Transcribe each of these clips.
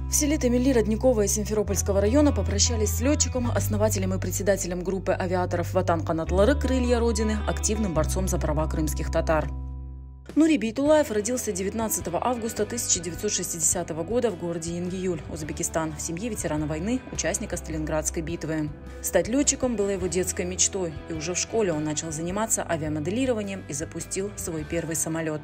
В селе Тамили Родниковое Симферопольского района попрощались с летчиком, основателем и председателем группы авиаторов Ватан Канатлары «Крылья Родины», активным борцом за права крымских татар. Нури Бейтулаев родился 19 августа 1960 года в городе Янгиюль, Узбекистан, в семье ветерана войны, участника Сталинградской битвы. Стать летчиком было его детской мечтой, и уже в школе он начал заниматься авиамоделированием и запустил свой первый самолет.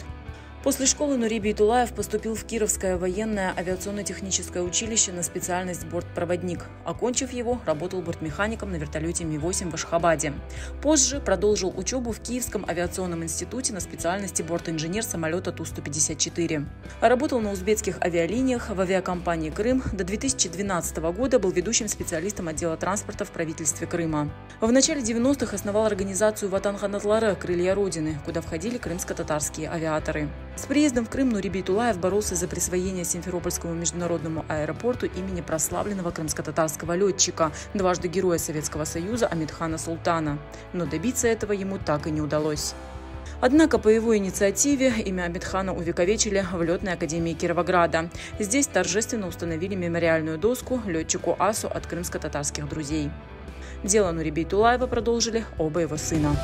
После школы Нури Бейтулаев поступил в Кировское военное авиационно-техническое училище на специальность бортпроводник. Окончив его, работал бортмехаником на вертолете Ми-8 в Ашхабаде. Позже продолжил учебу в Киевском авиационном институте на специальности бортинженер самолета Ту-154. Работал на узбекских авиалиниях в авиакомпании «Крым». До 2012 года был ведущим специалистом отдела транспорта в правительстве Крыма. В начале 90-х основал организацию Ватан Канатлары «Крылья Родины», куда входили крымско-татарские авиаторы. С приездом в Крым Нури Бейтулаев боролся за присвоение Симферопольскому международному аэропорту имени прославленного крымско-татарского летчика, дважды Героя Советского Союза Амитхана Султана. Но добиться этого ему так и не удалось. Однако по его инициативе имя Амитхана увековечили в летной академии Кировограда. Здесь торжественно установили мемориальную доску летчику Асу от крымско-татарских друзей. Дело Нури Бейтулаева продолжили оба его сына.